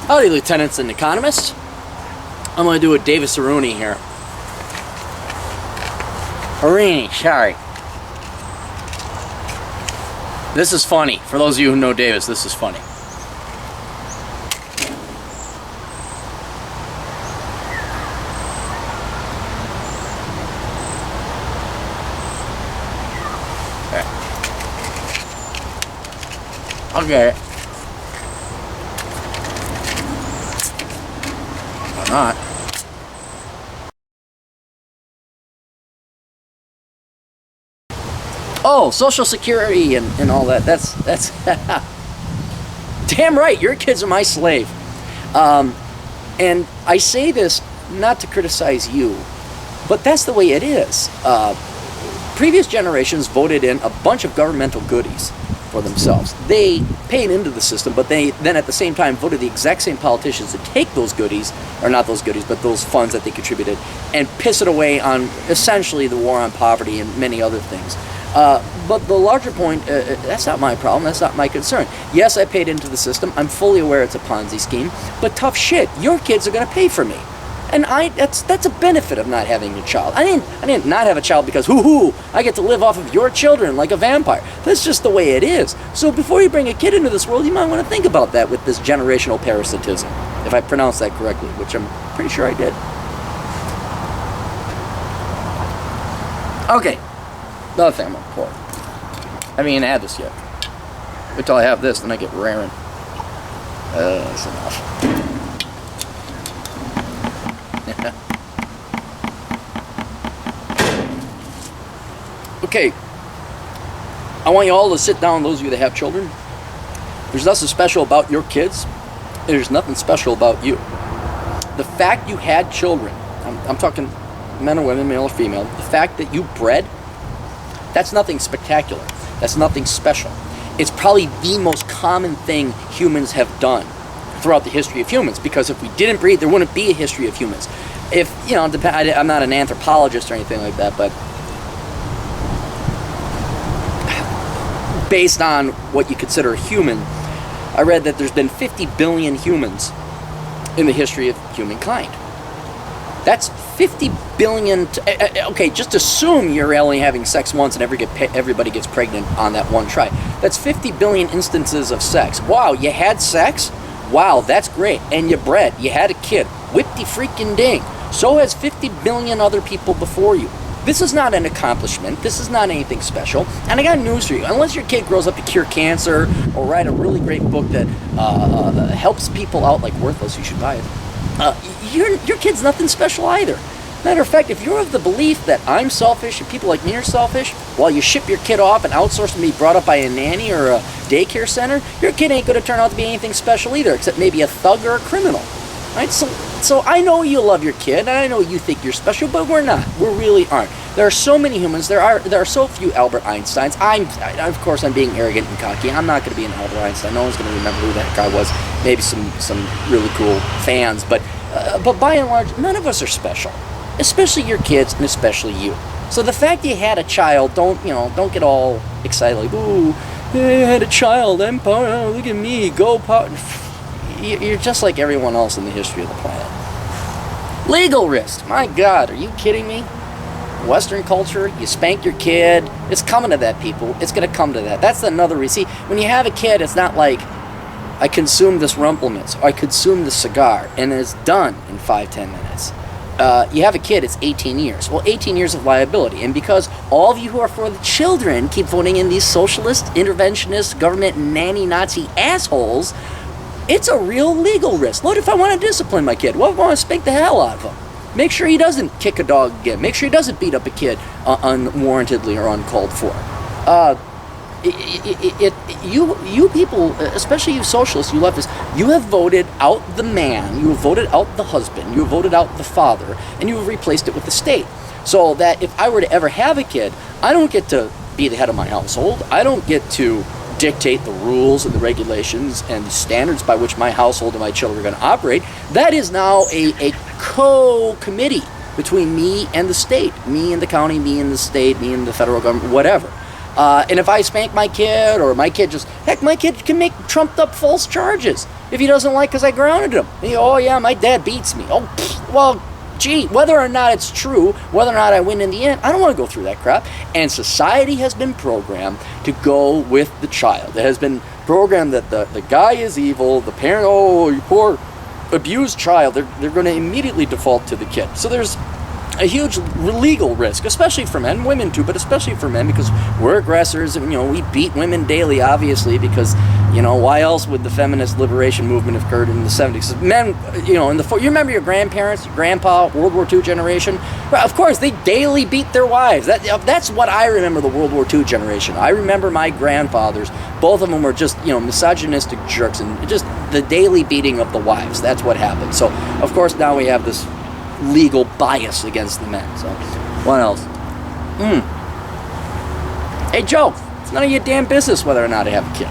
Howdy, lieutenants and economists. I'm going to do a Davis Aruni here. Aruni, sorry. This is funny. For those of you who know Davis, this is funny. Okay. Why not? Oh, Social Security and all that. That's damn right. Your kids are my slave. And I say this not to criticize you, but that's the way it is. Previous generations voted in a bunch of governmental goodies for themselves. They paid into the system, but they then at the same time voted the exact same politicians to take those goodies, or not those goodies, but those funds that they contributed, and piss it away on essentially the war on poverty and many other things. But the larger point, that's not my problem, that's not my concern. Yes, I paid into the system, I'm fully aware it's a Ponzi scheme, but tough shit, your kids are going to pay for me. And that's a benefit of not having a child. I didn't not have a child because hoo-hoo, I get to live off of your children like a vampire. That's just the way it is. So before you bring a kid into this world, you might want to think about that with this generational parasitism, if I pronounced that correctly, which I'm pretty sure I did. Okay, another thing I'm gonna pour. I haven't even had this yet. Wait till I have this, then I get raring. That's enough. Okay, I want you all to sit down, those of you that have children. There's nothing special about your kids. There's nothing special about you. The fact you had children, I'm talking men or women, male or female, the fact that you bred, that's nothing spectacular. That's nothing special. It's probably the most common thing humans have done throughout the history of humans, because if we didn't breed, there wouldn't be a history of humans. If, you know, I'm not an anthropologist or anything like that, but based on what you consider a human, I read that there's been 50 billion humans in the history of humankind. That's 50 billion. Okay, just assume you're only having sex once and everybody gets pregnant on that one try. That's 50 billion instances of sex. Wow, you had sex? Wow, that's great. And you bred. You had a kid. Whipty freaking ding. So has 50 billion other people before you. This is not an accomplishment. This is not anything special. And I got news for you. Unless your kid grows up to cure cancer or write a really great book that helps people out like Worthless, you should buy it. Your kid's nothing special either. Matter of fact, if you're of the belief that I'm selfish and people like me are selfish, while you ship your kid off and outsource to be brought up by a nanny or a daycare center, your kid ain't going to turn out to be anything special either, except maybe a thug or a criminal. Right? So I know you love your kid, and I know you think you're special, but we're not. We really aren't. There are so many humans. There are so few Albert Einsteins. Of course, I'm being arrogant and cocky. I'm not going to be an Albert Einstein. No one's going to remember who that guy was. Maybe some really cool fans, but by and large, none of us are special. Especially your kids, and especially you. So the fact you had a child, don't get all excited like, ooh, I had a child, I'm power, oh, look at me, go power. You're just like everyone else in the history of the planet. Legal risk, my God, are you kidding me? Western culture, you spank your kid, it's coming to that, people. It's going to come to that. That's another reason. See, when you have a kid, it's not like, I consume this Rumplemans, or I consume this cigar, and it's done in 5-10 minutes. You have a kid, it's 18 years. Well, 18 years of liability. And because all of you who are for the children keep voting in these socialist, interventionist, government, nanny, Nazi assholes, it's a real legal risk. What if I want to discipline my kid? What if I want to spank the hell out of him? Make sure he doesn't kick a dog again. Make sure he doesn't beat up a kid unwarrantedly or uncalled for. You people, especially you socialists, you leftists, you have voted out the man, you have voted out the husband, you have voted out the father, and you have replaced it with the state. So that if I were to ever have a kid, I don't get to be the head of my household. I don't get to dictate the rules and the regulations and the standards by which my household and my children are going to operate. That is now a co-committee between me and the state, me and the county, me and the state, me and the federal government, whatever. And if I spank my kid, or my kid my kid can make trumped up false charges if he doesn't like because I grounded him. Oh yeah, my dad beats me. Oh, well, gee, whether or not it's true, whether or not I win in the end, I don't want to go through that crap. And society has been programmed to go with the child. It has been programmed that the guy is evil, the parent, oh, you poor abused child, they're going to immediately default to the kid. So there's a huge legal risk, especially for men, women too, but especially for men, because we're aggressors, and we beat women daily, obviously, because why else would the feminist liberation movement have occurred in the 70s? Men, you remember your grandparents, your grandpa, World War II generation? Well, of course, they daily beat their wives. That's what I remember, the World War II generation. I remember my grandfathers, both of them were just, misogynistic jerks, and just the daily beating of the wives. That's what happened. So, of course, now we have this legal bias against the men. So, what else? Hey, Joe, it's none of your damn business whether or not I have a kid.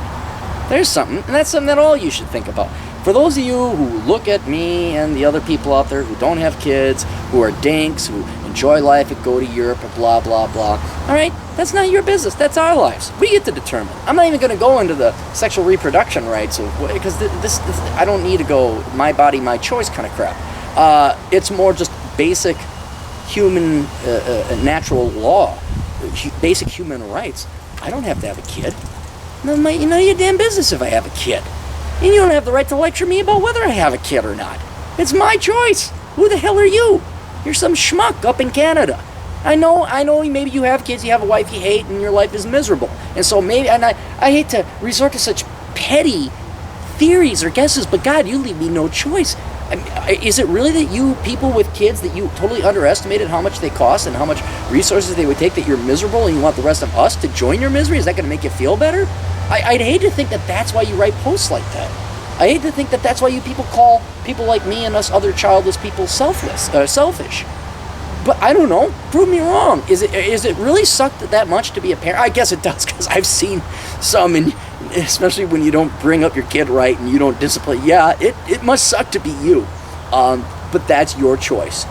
There's something, and that's something that all you should think about. For those of you who look at me and the other people out there who don't have kids, who are dinks, who enjoy life and go to Europe and blah, blah, blah, all right, that's not your business. That's our lives. We get to determine. I'm not even going to go into the sexual reproduction rights, because this I don't need to go my body, my choice kind of crap. It's more just basic human, natural law, basic human rights. I don't have to have a kid. None of your damn business if I have a kid. And you don't have the right to lecture me about whether I have a kid or not. It's my choice. Who the hell are you? You're some schmuck up in Canada. I know, maybe you have kids, you have a wife you hate, and your life is miserable. And so maybe, and I hate to resort to such petty theories or guesses, but God, you leave me no choice. I mean, is it really that you people with kids, that you totally underestimated how much they cost and how much resources they would take, that you're miserable and you want the rest of us to join your misery? Is that going to make you feel better? I'd hate to think that that's why you write posts like that. I hate to think that that's why you people call people like me and us other childless people selfish. But I don't know. Prove me wrong. Is it really sucked that much to be a parent? I guess it does, because I've seen some, and especially when you don't bring up your kid right and you don't discipline. Yeah, it must suck to be you. But that's your choice.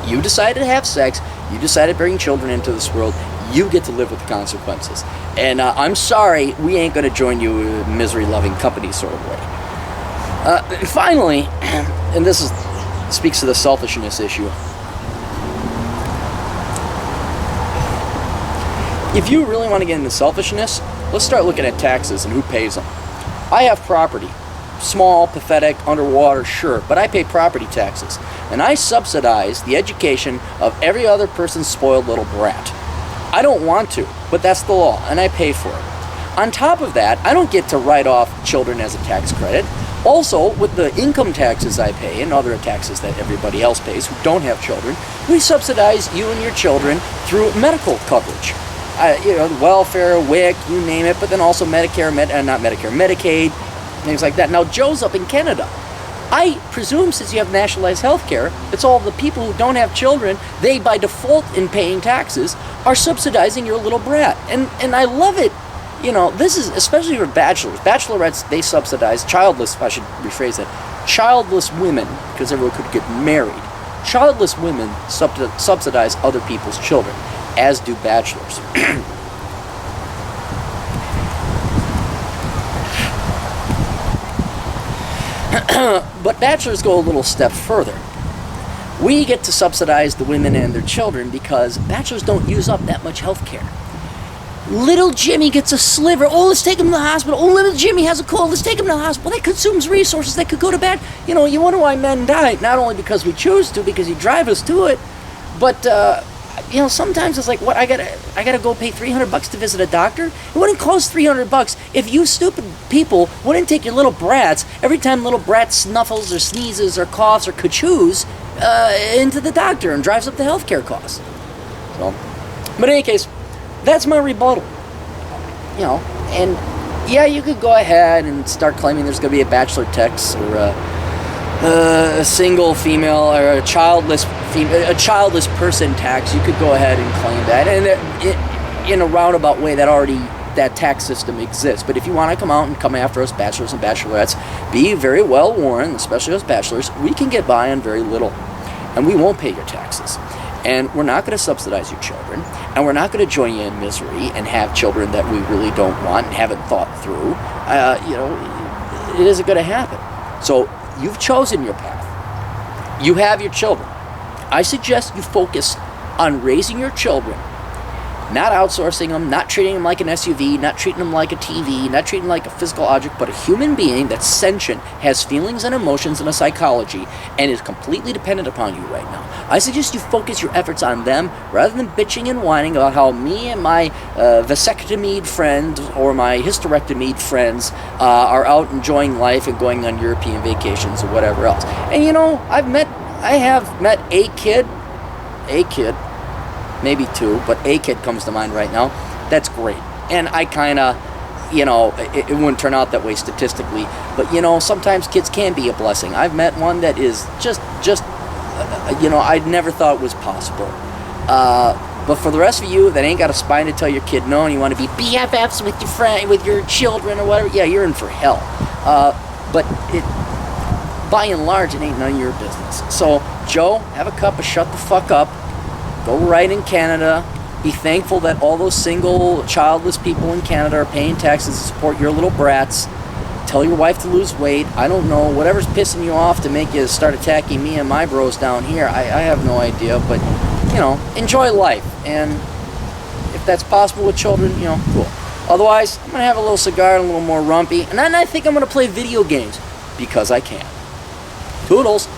You decided to have sex. You decided to bring children into this world. You get to live with the consequences. And I'm sorry, we ain't going to join you in misery-loving company sort of way. Finally, and this speaks to the selfishness issue. If you really want to get into selfishness, let's start looking at taxes and who pays them. I have property. Small, pathetic, underwater, sure, but I pay property taxes. And I subsidize the education of every other person's spoiled little brat. I don't want to, but that's the law, and I pay for it. On top of that, I don't get to write off children as a tax credit. Also, with the income taxes I pay and other taxes that everybody else pays who don't have children, we subsidize you and your children through medical coverage. Welfare, WIC, you name it, but then also Medicare, Medicaid, things like that. Now, Joe's up in Canada. I presume since you have nationalized health care, it's all the people who don't have children, they by default in paying taxes are subsidizing your little brat. And I love it. This is especially for bachelors. Bachelorettes, they subsidize childless, I should rephrase that, childless women, because everyone could get married. Childless women subsidize other people's children, as do bachelors. But bachelors go a little step further. We get to subsidize the women and their children because bachelors don't use up that much health care. Little Jimmy gets a sliver. Oh, let's take him to the hospital. Oh, little Jimmy has a cold. Let's take him to the hospital. That consumes resources that could go to bad. You wonder why men die. Not only because we choose to, because you drive us to it, but sometimes it's like, what, I gotta go pay $300 to visit a doctor? It wouldn't cost $300 if you stupid people wouldn't take your little brats every time little brat snuffles or sneezes or coughs or kachoos into the doctor and drives up the healthcare costs. So, but in any case, that's my rebuttal. And yeah, you could go ahead and start claiming there's going to be a bachelor tax or a single female or a childless person tax. You could go ahead and claim that, and in a roundabout way, that tax system exists. But if you want to come out and come after us bachelors and bachelorettes, be very well warned, especially us bachelors, we can get by on very little, and we won't pay your taxes. And we're not going to subsidize your children, and we're not going to join you in misery and have children that we really don't want and haven't thought through. It isn't going to happen. So you've chosen your path. You have your children. I suggest you focus on raising your children, not outsourcing them, not treating them like an SUV, not treating them like a TV, not treating them like a physical object, but a human being that's sentient, has feelings and emotions and a psychology, and is completely dependent upon you right now. I suggest you focus your efforts on them rather than bitching and whining about how me and my vasectomied friend or my hysterectomied friends are out enjoying life and going on European vacations or whatever else. And I have met a kid, maybe two, but a kid comes to mind right now. That's great. And I kind of, it wouldn't turn out that way statistically, but sometimes kids can be a blessing. I've met one that is just I never thought was possible. But for the rest of you that ain't got a spine to tell your kid no, and you want to be BFFs with your friend, with your children or whatever, yeah, you're in for hell. But by and large, it ain't none of your business. So, Joe, have a cup of shut the fuck up. Go right in Canada. Be thankful that all those single, childless people in Canada are paying taxes to support your little brats. Tell your wife to lose weight. I don't know. Whatever's pissing you off to make you start attacking me and my bros down here, I have no idea. But, enjoy life. And if that's possible with children, cool. Otherwise, I'm going to have a little cigar and a little more rumpy. And then I think I'm going to play video games because I can. Toodles.